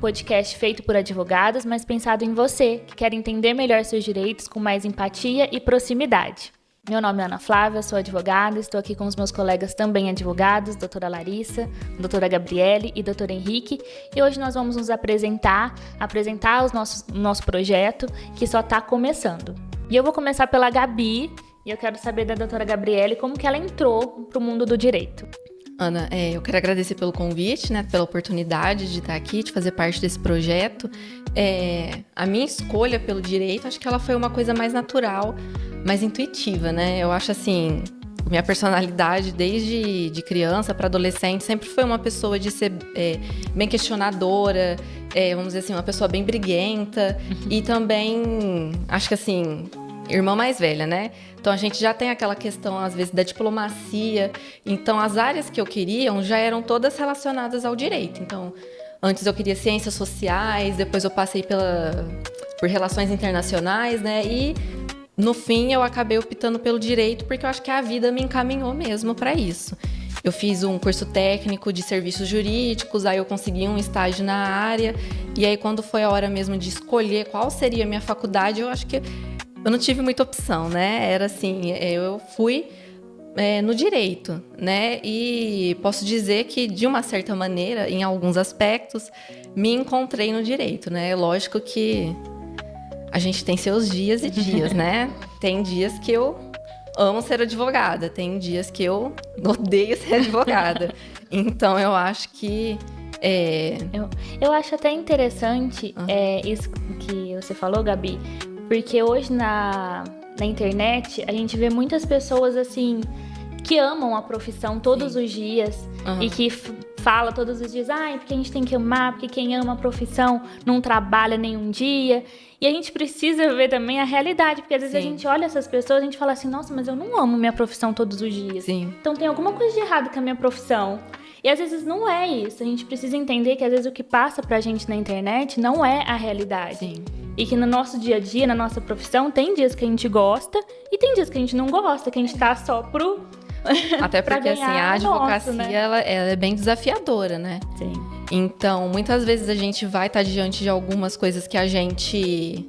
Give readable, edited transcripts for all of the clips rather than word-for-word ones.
podcast feito por advogados, mas pensado em você, que quer entender melhor seus direitos com mais empatia e proximidade. Meu nome é Ana Flávia, sou advogada, estou aqui com os meus colegas também advogados, doutora Larissa, doutora Gabriele e doutor Henrique, e hoje nós vamos nos apresentar o nosso projeto, que só está começando. E eu vou começar pela Gabi, e eu quero saber da doutora Gabriele como que ela entrou para o mundo do direito. Ana, eu quero agradecer pelo convite, né, pela oportunidade de estar aqui, de fazer parte desse projeto. A minha escolha pelo direito, acho que ela foi uma coisa mais natural, mais intuitiva, né? Eu acho assim, minha personalidade desde de criança para adolescente sempre foi uma pessoa de ser bem questionadora, vamos dizer assim, uma pessoa bem briguenta e também, acho que assim, irmã mais velha, né? Então a gente já tem aquela questão, às vezes, da diplomacia. Então as áreas que eu queria já eram todas relacionadas ao direito. Então, antes eu queria ciências sociais, depois eu passei por relações internacionais, né? E no fim eu acabei optando pelo direito porque eu acho que a vida me encaminhou mesmo para isso. Eu fiz um curso técnico de serviços jurídicos, aí eu consegui um estágio na área, e aí quando foi a hora mesmo de escolher qual seria a minha faculdade, eu acho que eu não tive muita opção, né? Era assim, eu fui no direito, né? E posso dizer que, de uma certa maneira, em alguns aspectos, me encontrei no direito, né? Lógico que a gente tem seus dias e dias, né? Tem dias que eu amo ser advogada, tem dias que eu odeio ser advogada. Então, eu acho que Eu acho até interessante isso que você falou, Gabi, porque hoje na internet a gente vê muitas pessoas assim que amam a profissão todos os dias e que fala todos os dias, porque a gente tem que amar, porque quem ama a profissão não trabalha nenhum dia. E a gente precisa ver também a realidade, porque às vezes a gente olha essas pessoas e a gente fala assim, nossa, mas eu não amo minha profissão todos os dias. Sim. Então tem alguma coisa de errado com a minha profissão. E às vezes não é isso. A gente precisa entender que às vezes o que passa pra gente na internet não é a realidade. Sim. E que no nosso dia a dia, na nossa profissão, tem dias que a gente gosta e tem dias que a gente não gosta, que a gente tá só pro... Até porque assim, a advocacia, né? ela é bem desafiadora, né? Sim. Então, muitas vezes a gente vai estar diante de algumas coisas que a gente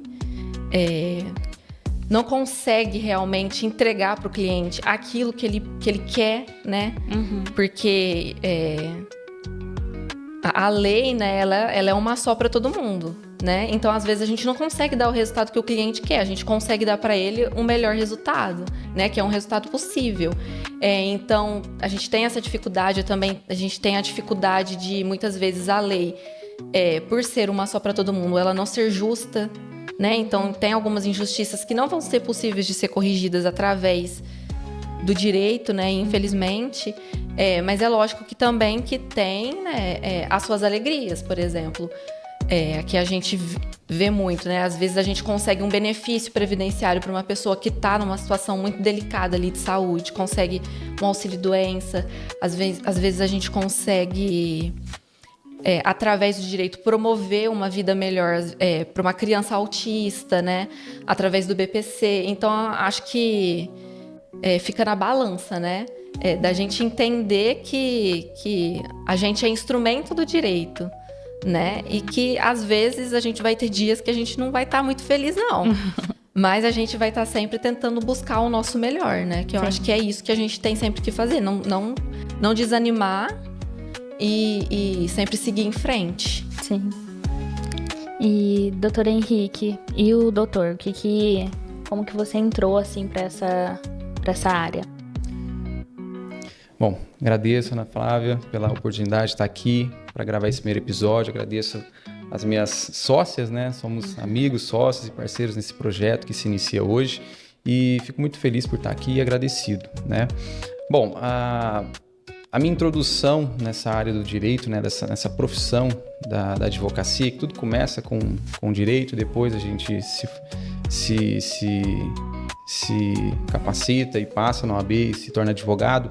não consegue realmente entregar para o cliente aquilo que ele quer, né? Porque a lei, né, ela é uma só para todo mundo, né? Então, às vezes, a gente não consegue dar o resultado que o cliente quer. A gente consegue dar para ele um melhor resultado, né? Que é um resultado possível. Então, a gente tem essa dificuldade também. A gente tem a dificuldade de, muitas vezes, a lei, por ser uma só para todo mundo, ela não ser justa, né? Então, tem algumas injustiças que não vão ser possíveis de ser corrigidas através do direito, né? Infelizmente. Mas é lógico que também que tem, né, as suas alegrias, por exemplo. Que a gente vê muito, né? Às vezes a gente consegue um benefício previdenciário para uma pessoa que está numa situação muito delicada ali de saúde, consegue um auxílio-doença. Às vezes a gente consegue, através do direito, promover uma vida melhor para uma criança autista, né? Através do BPC. Então, acho que fica na balança, né? Da gente entender que a gente é instrumento do direito, né? E que, às vezes, a gente vai ter dias que a gente não vai estar muito feliz, não. Mas a gente vai estar sempre tentando buscar o nosso melhor, né? Que eu acho que é isso que a gente tem sempre que fazer. Não desanimar e sempre seguir em frente. Sim. E, doutor Henrique, e o doutor? Como que você entrou, assim, para essa área? Bom, agradeço, Ana Flávia, pela oportunidade de estar aqui para gravar esse primeiro episódio. Agradeço as minhas sócias, né? Somos amigos, sócios e parceiros nesse projeto que se inicia hoje. E fico muito feliz por estar aqui e agradecido, né? Bom, a minha introdução nessa área do direito, né? Nessa profissão da advocacia, que tudo começa com o direito, depois a gente se capacita e passa na OAB e se torna advogado.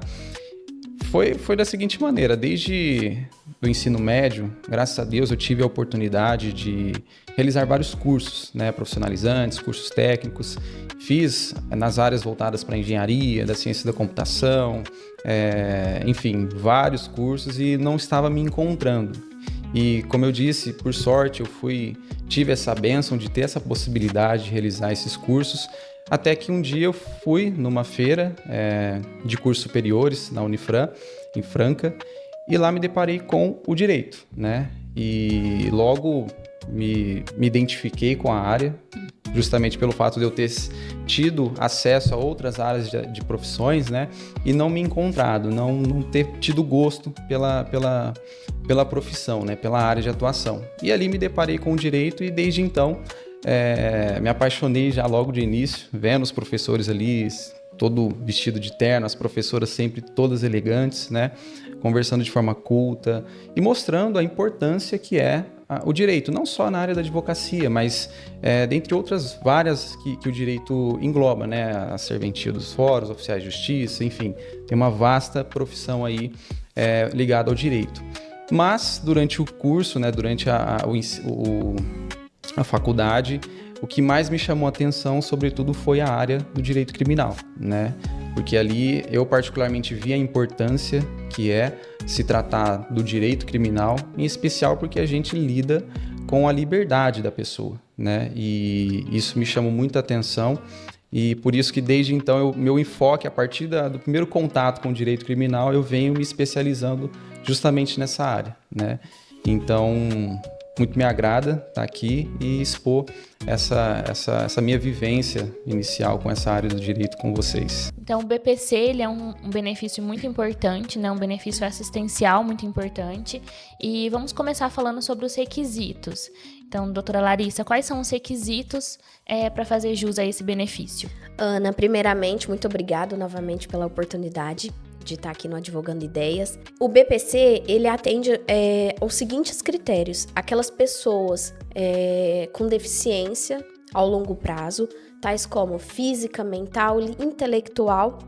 Foi da seguinte maneira, desde o ensino médio, graças a Deus eu tive a oportunidade de realizar vários cursos, né, profissionalizantes, cursos técnicos. Fiz nas áreas voltadas para a engenharia, da ciência da computação, enfim, vários cursos e não estava me encontrando. E como eu disse, por sorte, tive essa bênção de ter essa possibilidade de realizar esses cursos, até que um dia eu fui numa feira de cursos superiores na Unifran, em Franca, e lá me deparei com o direito, né? E logo me identifiquei com a área, justamente pelo fato de eu ter tido acesso a outras áreas de profissões, né? E não me encontrado, não ter tido gosto pela profissão, né? Pela área de atuação. E ali me deparei com o direito e desde então me apaixonei já logo de início, vendo os professores ali todo vestido de terno, as professoras sempre todas elegantes, né? Conversando de forma culta e mostrando a importância que é o direito, não só na área da advocacia, mas dentre outras várias que o direito engloba, né? A serventia dos fóruns, oficiais de justiça, enfim, tem uma vasta profissão aí ligada ao direito. Mas durante o curso, né? Durante a faculdade, o que mais me chamou a atenção, sobretudo, foi a área do direito criminal, né? Porque ali eu particularmente vi a importância que é se tratar do direito criminal, em especial porque a gente lida com a liberdade da pessoa, né? E isso me chamou muita atenção e por isso que desde então meu enfoque, a partir do primeiro contato com o direito criminal, eu venho me especializando justamente nessa área, né? Então, muito me agrada estar aqui e expor essa minha vivência inicial com essa área do direito com vocês. Então, o BPC ele é um benefício muito importante, né? Um benefício assistencial muito importante. E vamos começar falando sobre os requisitos. Então, doutora Larissa, quais são os requisitos para fazer jus a esse benefício? Ana, primeiramente, muito obrigado novamente pela oportunidade de estar aqui no Advogando Ideias. O BPC, ele atende aos seguintes critérios. Aquelas pessoas com deficiência ao longo prazo, tais como física, mental, intelectual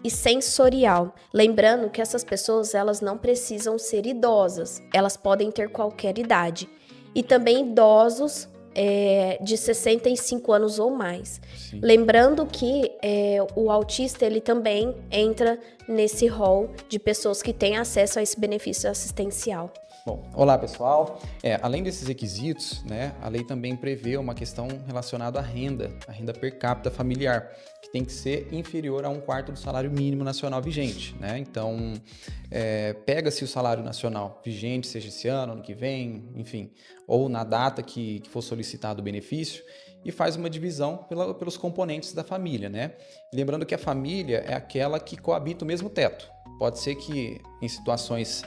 e sensorial. Lembrando que essas pessoas, elas não precisam ser idosas, elas podem ter qualquer idade. E também idosos de 65 anos ou mais. Sim. Lembrando que o autista ele também entra nesse rol de pessoas que têm acesso a esse benefício assistencial. Bom, olá pessoal. Além desses requisitos, né, a lei também prevê uma questão relacionada à renda, a renda per capita familiar, que tem que ser inferior a 1/4 do salário mínimo nacional vigente, né? Então, pega-se o salário nacional vigente, seja esse ano que vem, enfim, ou na data que for solicitado o benefício, e faz uma divisão pelos componentes da família, né? Lembrando que a família é aquela que coabita o mesmo teto. Pode ser que em situações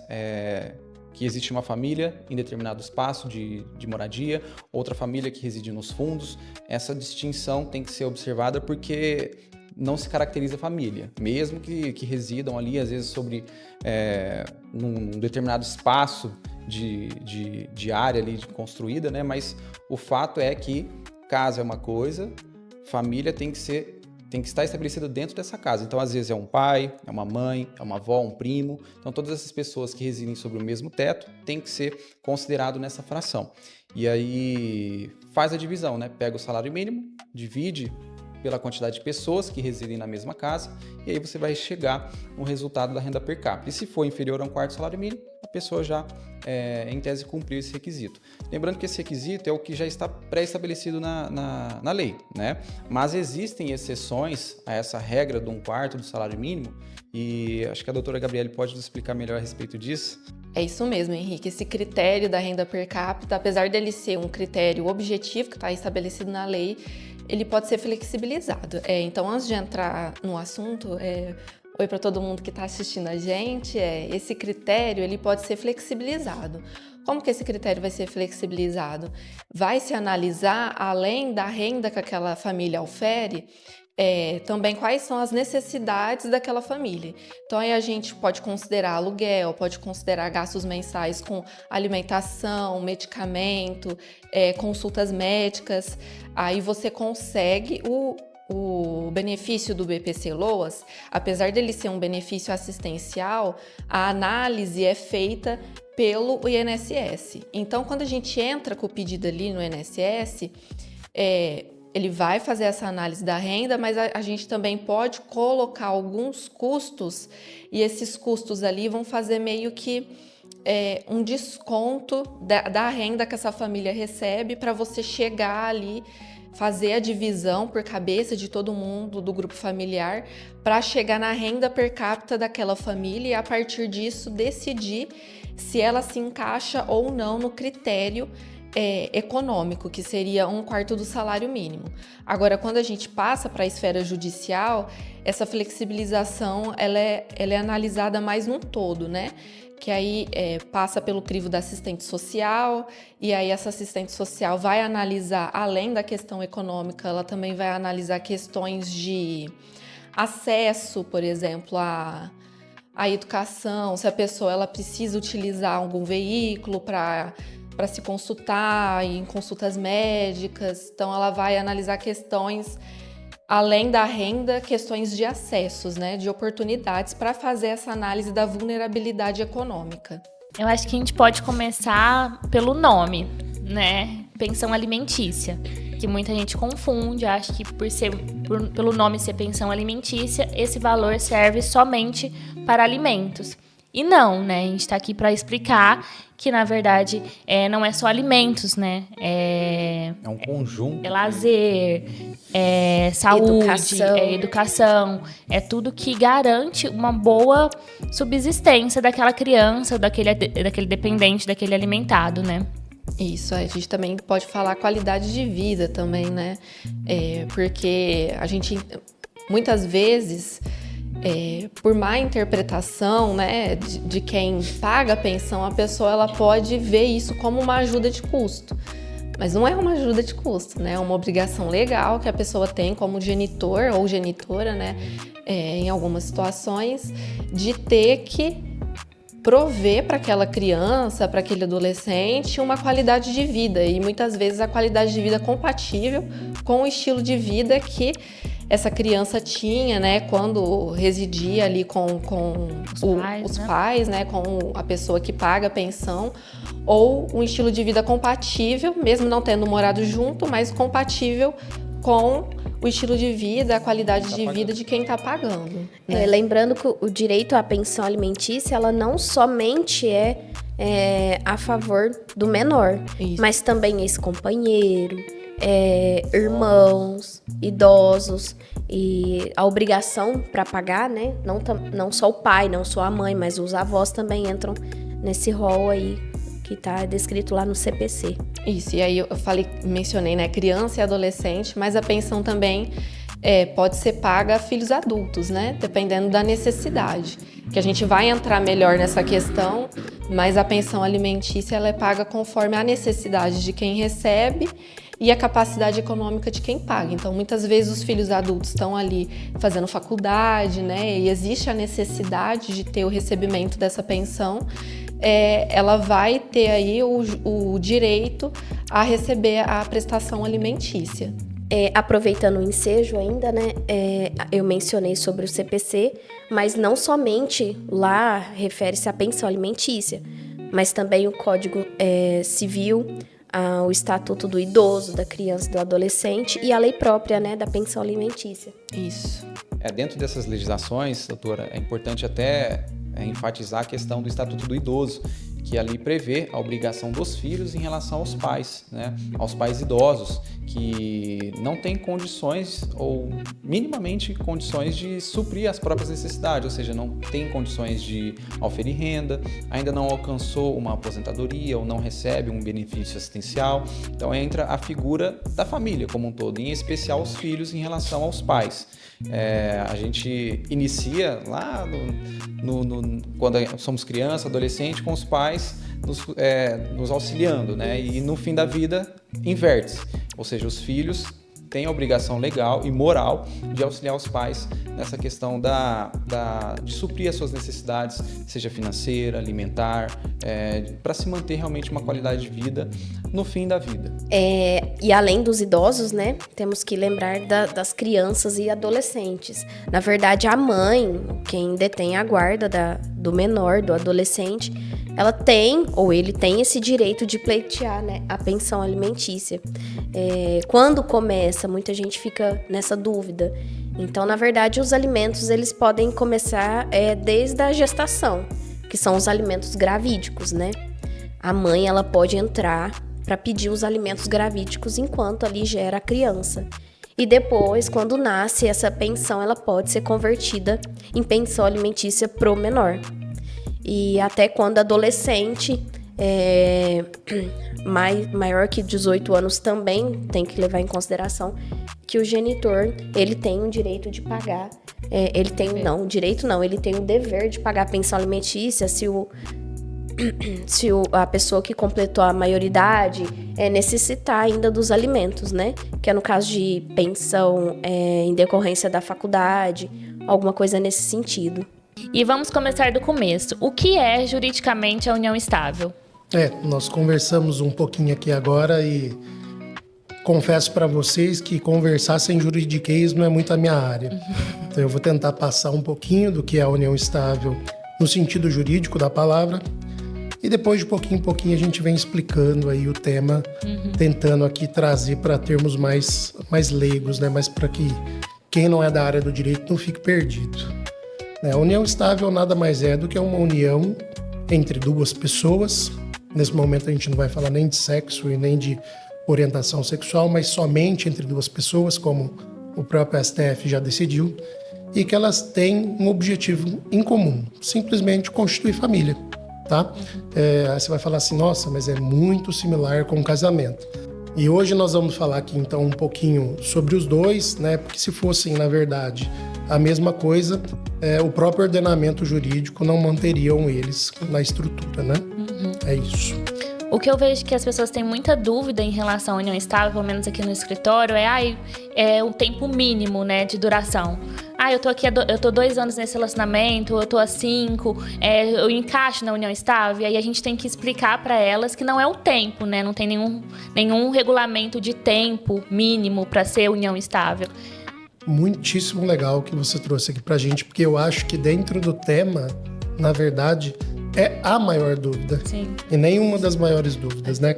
que existe uma família em determinado espaço de moradia, outra família que reside nos fundos. Essa distinção tem que ser observada porque não se caracteriza a família, mesmo que residam ali, às vezes, num determinado espaço de área ali construída, né? Mas o fato é que casa é uma coisa, família tem que estar estabelecida dentro dessa casa. Então, às vezes, é um pai, é uma mãe, é uma avó, um primo. Então, todas essas pessoas que residem sobre o mesmo teto têm que ser considerado nessa fração. E aí, faz a divisão, né? Pega o salário mínimo, divide pela quantidade de pessoas que residem na mesma casa, e aí você vai chegar no resultado da renda per capita. E se for inferior a 1/4 do salário mínimo, a pessoa já, em tese, cumpriu esse requisito. Lembrando que esse requisito é o que já está pré-estabelecido na lei, né? Mas existem exceções a essa regra do 1/4 do salário mínimo, e acho que a doutora Gabriele pode nos explicar melhor a respeito disso. É isso mesmo, Henrique. Esse critério da renda per capita, apesar dele ser um critério objetivo que está estabelecido na lei, ele pode ser flexibilizado. Então, antes de entrar no assunto, oi para todo mundo que está assistindo a gente, esse critério ele pode ser flexibilizado. Como que esse critério vai ser flexibilizado? Vai se analisar, além da renda que aquela família ofere, também quais são as necessidades daquela família. Então, aí a gente pode considerar aluguel, pode considerar gastos mensais com alimentação, medicamento, consultas médicas. Aí você consegue o benefício do BPC Loas, apesar dele ser um benefício assistencial, a análise é feita pelo INSS. Então, quando a gente entra com o pedido ali no INSS, ele vai fazer essa análise da renda, mas a gente também pode colocar alguns custos, e esses custos ali vão fazer meio que um desconto da renda que essa família recebe para você chegar ali, fazer a divisão por cabeça de todo mundo do grupo familiar para chegar na renda per capita daquela família e a partir disso decidir se ela se encaixa ou não no critério econômico, que seria 1/4 do salário mínimo. Agora, quando a gente passa para a esfera judicial, essa flexibilização ela é analisada mais num todo, né? Que aí passa pelo crivo da assistente social, e aí essa assistente social vai analisar, além da questão econômica, ela também vai analisar questões de acesso, por exemplo, à educação, se a pessoa ela precisa utilizar algum veículo para se consultar em consultas médicas. Então, ela vai analisar questões, além da renda, questões de acessos, né, de oportunidades para fazer essa análise da vulnerabilidade econômica. Eu acho que a gente pode começar pelo nome, né? Pensão alimentícia, que muita gente confunde, acha que pelo nome ser pensão alimentícia, esse valor serve somente para alimentos. E não, né? A gente está aqui para explicar que, na verdade, não é só alimentos, né? É um conjunto. É lazer, é saúde, é educação. É tudo que garante uma boa subsistência daquela criança, daquele dependente, daquele alimentado, né? Isso, a gente também pode falar qualidade de vida também, né? Porque a gente, muitas vezes... por má interpretação, né, de quem paga a pensão, a pessoa ela pode ver isso como uma ajuda de custo. Mas não é uma ajuda de custo, né? É uma obrigação legal que a pessoa tem como genitor ou genitora, né, em algumas situações, de ter que prover para aquela criança, para aquele adolescente, uma qualidade de vida. E muitas vezes a qualidade de vida compatível com o estilo de vida que essa criança tinha, né, quando residia ali com os pais, né, com a pessoa que paga a pensão, ou um estilo de vida compatível, mesmo não tendo morado junto, mas compatível com o estilo de vida, a qualidade de vida de quem está pagando. Né? Lembrando que o direito à pensão alimentícia, ela não somente é a favor do menor, mas também ex-companheiro, irmãos, idosos, e a obrigação para pagar, né? Não só o pai, não só a mãe, mas os avós também entram nesse rol aí que está descrito lá no CPC. Isso, e aí eu mencionei, né, criança e adolescente, mas a pensão também pode ser paga a filhos adultos, né? Dependendo da necessidade. Que a gente vai entrar melhor nessa questão, mas a pensão alimentícia ela é paga conforme a necessidade de quem recebe e a capacidade econômica de quem paga. Então, muitas vezes os filhos adultos estão ali fazendo faculdade, né? E existe a necessidade de ter o recebimento dessa pensão. Ela vai ter aí o direito a receber a prestação alimentícia. Aproveitando o ensejo ainda, né? Eu mencionei sobre o CPC, mas não somente lá refere-se à pensão alimentícia, mas também o Código Civil, o Estatuto do Idoso, da Criança e do Adolescente e a lei própria, né, da pensão alimentícia. Isso. Dentro dessas legislações, doutora, é importante até enfatizar a questão do Estatuto do Idoso, que ali prevê a obrigação dos filhos em relação aos pais, né? Aos pais idosos, que não têm condições ou minimamente condições de suprir as próprias necessidades, ou seja, não tem condições de auferir renda, ainda não alcançou uma aposentadoria ou não recebe um benefício assistencial. Então entra a figura da família como um todo, em especial os filhos em relação aos pais. A gente inicia lá quando somos criança, adolescente, com os pais nos auxiliando, né? E no fim da vida inverte-se, ou seja, os filhos têm a obrigação legal e moral de auxiliar os pais nessa questão de suprir as suas necessidades, seja financeira, alimentar, para se manter realmente uma qualidade de vida no fim da vida. E além dos idosos, né, temos que lembrar das crianças e adolescentes. Na verdade, a mãe, quem detém a guarda do menor, do adolescente, ela tem, ou ele tem esse direito de pleitear, né, a pensão alimentícia. Quando começa, muita gente fica nessa dúvida. Então, na verdade, os alimentos eles podem começar desde a gestação. que são os alimentos gravídicos, né? A mãe, ela pode entrar para pedir os alimentos gravídicos enquanto ali gera a criança. E depois, quando nasce, essa pensão ela pode ser convertida em pensão alimentícia pro menor. E até quando adolescente, maior que 18 anos também tem que levar em consideração que o genitor, ele tem o direito de pagar, ele tem o dever de pagar a pensão alimentícia se a pessoa que completou a maioridade necessitar ainda dos alimentos, né? Que é no caso de pensão em decorrência da faculdade, alguma coisa nesse sentido. E vamos começar do começo. O que é juridicamente a união estável? Nós conversamos um pouquinho aqui agora e confesso para vocês que conversar sem juridiquês não é muito a minha área. Então eu vou tentar passar um pouquinho do que é a união estável no sentido jurídico da palavra. E depois de pouquinho em pouquinho a gente vem explicando aí o tema, tentando aqui trazer para termos mais leigos, né? Mas para que quem não é da área do direito não fique perdido. A união estável nada mais é do que uma união entre duas pessoas. Nesse momento a gente não vai falar nem de sexo e nem de orientação sexual, mas somente entre duas pessoas, como o próprio STF já decidiu, e que elas têm um objetivo em comum, simplesmente constituir família. Tá? Aí você vai falar assim, nossa, mas é muito similar com o casamento. E hoje nós vamos falar aqui então um pouquinho sobre os dois, né? Porque se fossem, na verdade, a mesma coisa, o próprio ordenamento jurídico não manteriam eles na estrutura, né? É isso. O que eu vejo que as pessoas têm muita dúvida em relação à união estável, pelo menos aqui no escritório, é o tempo mínimo, né, de duração. Eu tô 2 anos nesse relacionamento, eu tô há 5, eu encaixo na união estável, e aí a gente tem que explicar para elas que não é o tempo, né, não tem nenhum regulamento de tempo mínimo para ser união estável. Muitíssimo legal que você trouxe aqui pra gente, porque eu acho que dentro do tema, na verdade, é a maior dúvida. Sim. E nenhuma das maiores dúvidas, né?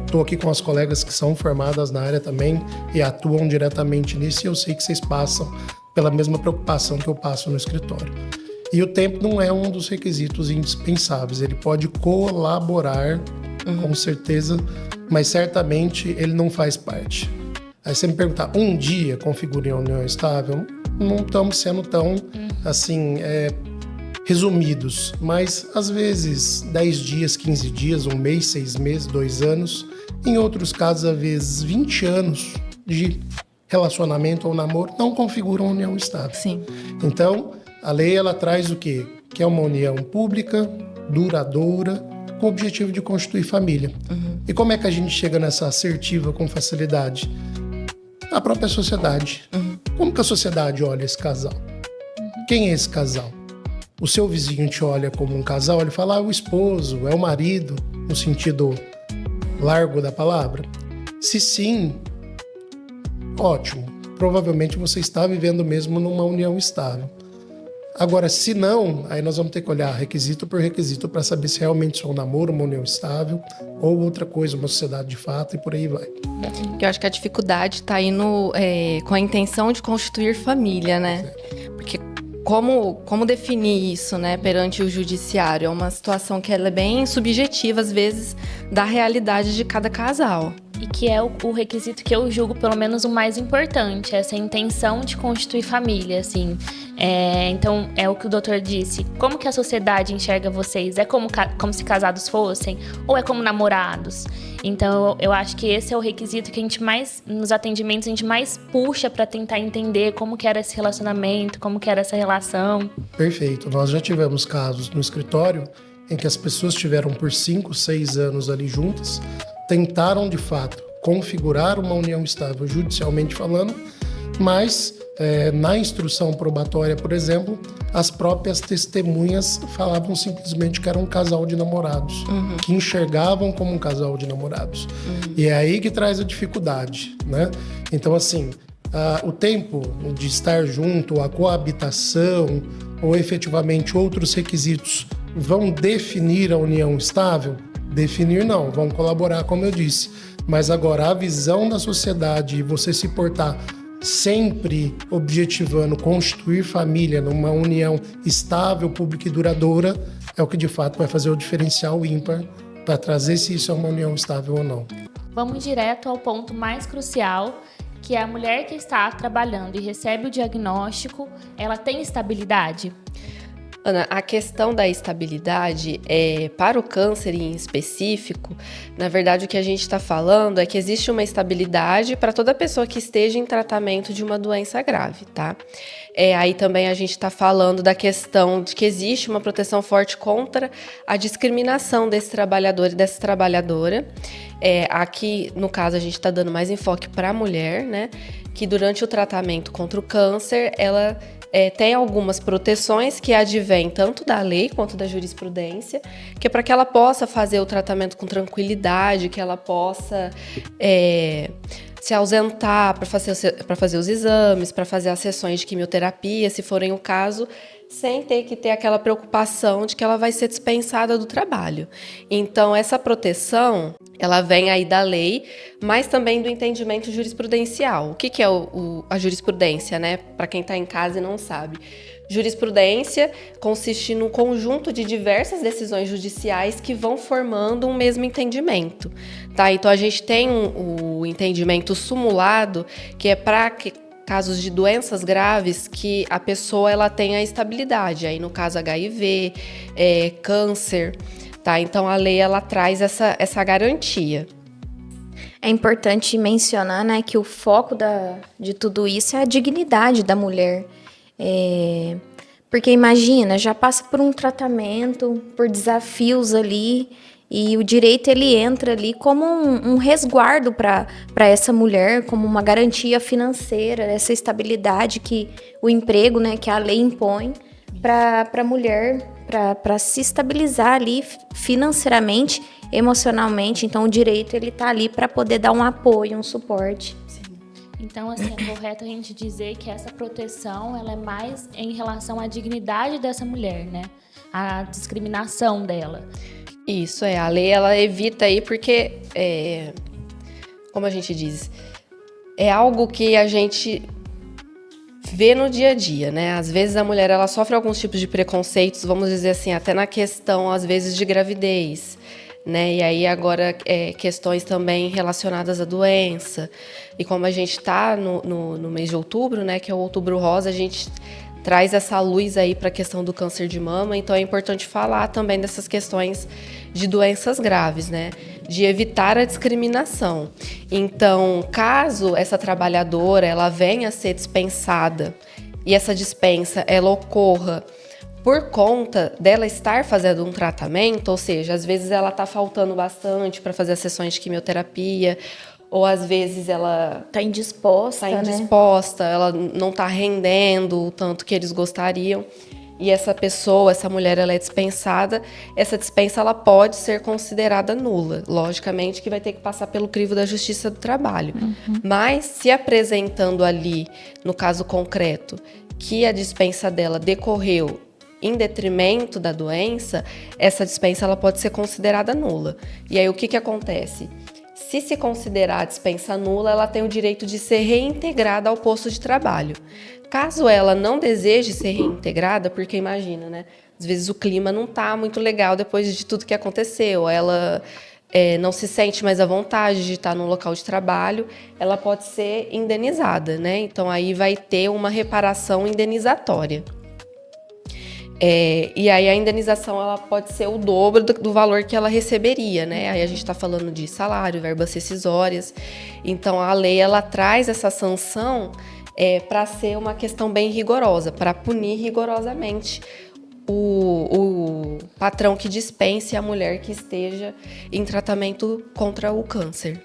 Estou aqui com as colegas que são formadas na área também e atuam diretamente nisso, e eu sei que vocês passam pela mesma preocupação que eu passo no escritório. E o tempo não é um dos requisitos indispensáveis, ele pode colaborar, com certeza, mas certamente ele não faz parte. Aí você me perguntar, um dia configura a união estável? Não estamos sendo tão, assim, resumidos, mas às vezes 10 dias, 15 dias, 1 mês, 6 meses, 2 anos, em outros casos, às vezes 20 anos de relacionamento ou namoro não configuram união estável. Sim. Então, a lei ela traz o quê? Que é uma união pública, duradoura, com o objetivo de constituir família. E como é que a gente chega nessa assertiva com facilidade? A própria sociedade. Como que a sociedade olha esse casal? Quem é esse casal? O seu vizinho te olha como um casal, ele fala, o esposo, é o marido, no sentido largo da palavra? Se sim, ótimo. Provavelmente você está vivendo mesmo numa união estável. Agora, se não, aí nós vamos ter que olhar requisito por requisito para saber se realmente isso é um namoro, uma união estável, ou outra coisa, uma sociedade de fato, e por aí vai. Eu acho que a dificuldade está aí com a intenção de constituir família, né? Porque como definir isso, né, perante o judiciário? É uma situação que ela é bem subjetiva, às vezes, da realidade de cada casal. E que é o requisito que eu julgo, pelo menos, o mais importante, essa intenção de constituir família, assim. Então, é o que o doutor disse. Como que a sociedade enxerga vocês? É como se casados fossem? Ou é como namorados? Então, eu acho que esse é o requisito que a gente mais, nos atendimentos, a gente mais puxa para tentar entender como que era esse relacionamento, como que era essa relação. Perfeito. Nós já tivemos casos no escritório em que as pessoas tiveram por 5, 6 anos ali juntas, tentaram, de fato, configurar uma união estável judicialmente falando, mas na instrução probatória, por exemplo, as próprias testemunhas falavam simplesmente que era um casal de namorados, que enxergavam como um casal de namorados. E é aí que traz a dificuldade, né? Então, assim, o tempo de estar junto, a coabitação ou efetivamente outros requisitos vão definir a união estável? Definir não, vão colaborar, como eu disse. Mas agora, a visão da sociedade e você se portar sempre objetivando constituir família numa união estável, pública e duradoura, é o que de fato vai fazer o diferencial ímpar para trazer se isso é uma união estável ou não. Vamos direto ao ponto mais crucial, que é a mulher que está trabalhando e recebe o diagnóstico, ela tem estabilidade? Ana, a questão da estabilidade, para o câncer em específico, na verdade o que a gente está falando é que existe uma estabilidade para toda pessoa que esteja em tratamento de uma doença grave, tá? Aí também a gente está falando da questão de que existe uma proteção forte contra a discriminação desse trabalhador e dessa trabalhadora. Aqui, no caso, a gente está dando mais enfoque para a mulher, né? Que durante o tratamento contra o câncer, ela tem algumas proteções que advêm tanto da lei quanto da jurisprudência, que é para que ela possa fazer o tratamento com tranquilidade, que ela possa se ausentar para fazer os exames, para fazer as sessões de quimioterapia, se forem o caso, sem ter que ter aquela preocupação de que ela vai ser dispensada do trabalho. Então, essa proteção, ela vem aí da lei, mas também do entendimento jurisprudencial. O que é a jurisprudência, né? Para quem está em casa e não sabe. Jurisprudência consiste num conjunto de diversas decisões judiciais que vão formando um mesmo entendimento, tá? Então, a gente tem o entendimento sumulado, que é para casos de doenças graves que a pessoa ela tenha estabilidade, aí no caso HIV, câncer, tá? Então a lei ela traz essa garantia. É importante mencionar, né, que o foco de tudo isso é a dignidade da mulher. Porque imagina, já passa por um tratamento, por desafios ali, e o direito ele entra ali como um resguardo para essa mulher, como uma garantia financeira, essa estabilidade que o emprego, né, que a lei impõe para a mulher, para se estabilizar ali financeiramente, emocionalmente. Então o direito ele está ali para poder dar um apoio, um suporte. Então, assim, é correto a gente dizer que essa proteção ela é mais em relação à dignidade dessa mulher, né? A discriminação dela. Isso, a lei ela evita aí porque, como a gente diz, é algo que a gente vê no dia a dia, né? Às vezes a mulher ela sofre alguns tipos de preconceitos, vamos dizer assim, até na questão, às vezes, de gravidez, né? E aí agora questões também relacionadas à doença. E como a gente está no mês de outubro, né? Que é o Outubro Rosa, a gente traz essa luz aí para a questão do câncer de mama, então é importante falar também dessas questões de doenças graves, né? De evitar a discriminação. Então, caso essa trabalhadora ela venha a ser dispensada e essa dispensa ela ocorra por conta dela estar fazendo um tratamento, ou seja, às vezes ela está faltando bastante para fazer as sessões de quimioterapia, ou às vezes ela está indisposta, ela não está rendendo o tanto que eles gostariam. E essa pessoa, essa mulher, ela é dispensada. Essa dispensa ela pode ser considerada nula. Logicamente que vai ter que passar pelo crivo da Justiça do Trabalho. Mas se apresentando ali, no caso concreto, que a dispensa dela decorreu em detrimento da doença, essa dispensa ela pode ser considerada nula. E aí o que acontece? Se considerar a dispensa nula, ela tem o direito de ser reintegrada ao posto de trabalho. Caso ela não deseje ser reintegrada, porque imagina, né? Às vezes o clima não está muito legal depois de tudo que aconteceu, ela não se sente mais à vontade de estar no local de trabalho, ela pode ser indenizada, né? Então aí vai ter uma reparação indenizatória. E aí a indenização ela pode ser o dobro do valor que ela receberia, né? Aí a gente está falando de salário, verbas rescisórias. Então a lei ela traz essa sanção para ser uma questão bem rigorosa, para punir rigorosamente o patrão que dispense a mulher que esteja em tratamento contra o câncer.